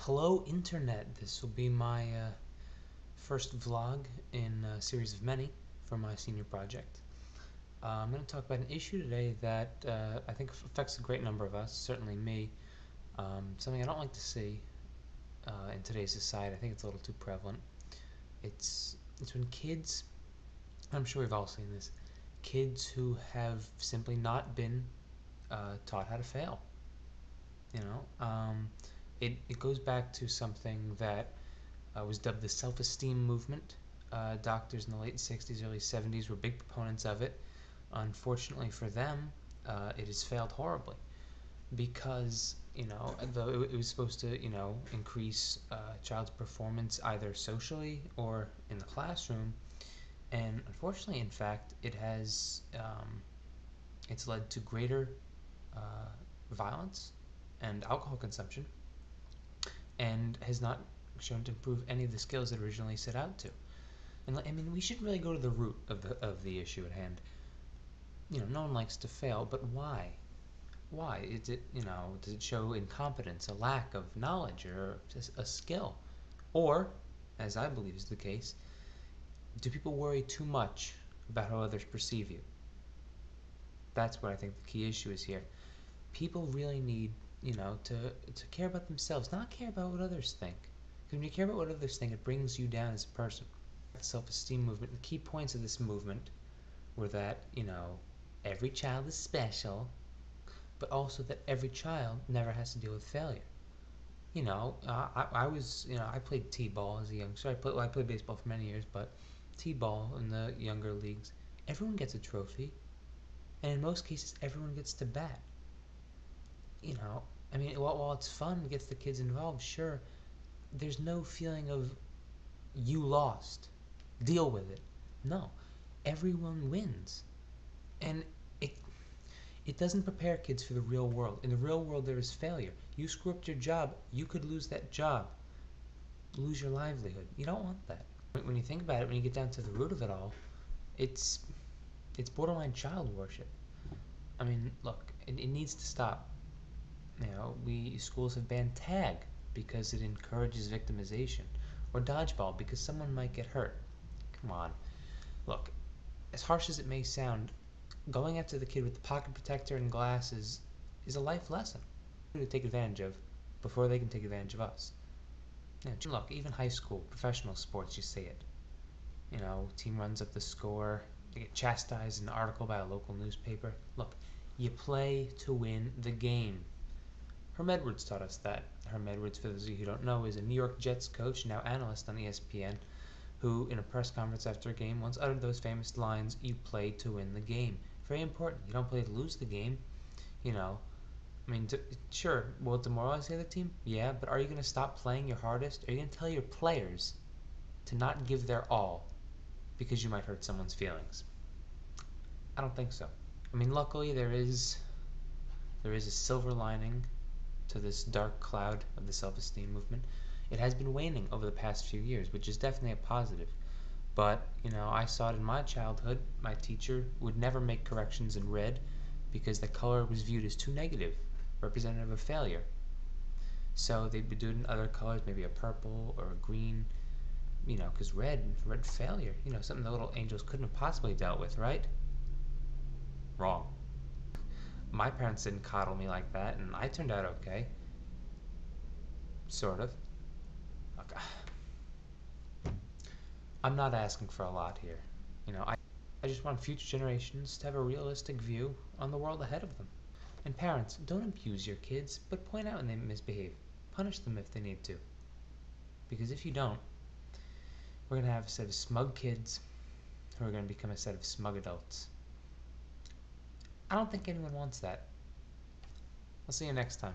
Hello Internet, this will be my first vlog in a series of many for my senior project. I'm going to talk about an issue today that I think affects a great number of us, certainly me. Something I don't like to see in today's society. I think it's a little too prevalent. It's when kids, I'm sure we've all seen this, kids who have simply not been taught how to fail. It goes back to something that was dubbed the self-esteem movement. Doctors in the late 60s, early 70s were big proponents of it. Unfortunately for them, it has failed horribly because, though it was supposed to, increase a child's performance either socially or in the classroom, and unfortunately, in fact, it's led to greater violence and alcohol consumption, and has not shown to improve any of the skills it originally set out to. And I mean, we should really go to the root of the issue at hand. No one likes to fail, but why? Why? Is it, does it show incompetence, a lack of knowledge, or a skill? Or, as I believe is the case, do people worry too much about how others perceive you? That's what I think the key issue is here. People really need, to care about themselves, not care about what others think. Because when you care about what others think, it brings you down as a person. The self-esteem movement, the key points of this movement were that, every child is special, but also that every child never has to deal with failure. I played t-ball as a youngster. I played baseball for many years, but t-ball in the younger leagues, everyone gets a trophy, and in most cases, everyone gets to bat. While it's fun, it gets the kids involved, sure, there's no feeling of you lost, deal with it. No, everyone wins. And it doesn't prepare kids for the real world. In the real world, there is failure. You screw up your job, you could lose that job, lose your livelihood. You don't want that. When you think about it, when you get down to the root of it all, it's borderline child worship. I mean, look, it needs to stop. Schools have banned tag because it encourages victimization, or dodgeball because someone might get hurt. Come on. Look, as harsh as it may sound, going after the kid with the pocket protector and glasses is a life lesson to take advantage of before they can take advantage of us. Look, even high school, professional sports, you see it. Team runs up the score, they get chastised in an article by a local newspaper. Look, you play to win the game. Herm Edwards taught us that. Herm Edwards, for those of you who don't know, is a New York Jets coach, now analyst on ESPN, who, in a press conference after a game, once uttered those famous lines, "You play to win the game." Very important. You don't play to lose the game. Sure, will it demoralize the other team? Yeah, but are you going to stop playing your hardest? Are you going to tell your players to not give their all because you might hurt someone's feelings? I don't think so. Luckily, there is a silver lining to this dark cloud of the self-esteem movement. It has been waning over the past few years, which is definitely a positive. But, I saw it in my childhood. My teacher would never make corrections in red because the color was viewed as too negative, representative of failure. So they would do it in other colors, maybe a purple or a green, because red failure, something the little angels couldn't have possibly dealt with, right? Wrong. My parents didn't coddle me like that, and I turned out okay. Sort of. Look, I'm not asking for a lot here. I just want future generations to have a realistic view on the world ahead of them. And parents, don't abuse your kids, but point out when they misbehave. Punish them if they need to. Because if you don't, we're going to have a set of smug kids who are going to become a set of smug adults. I don't think anyone wants that. I'll see you next time.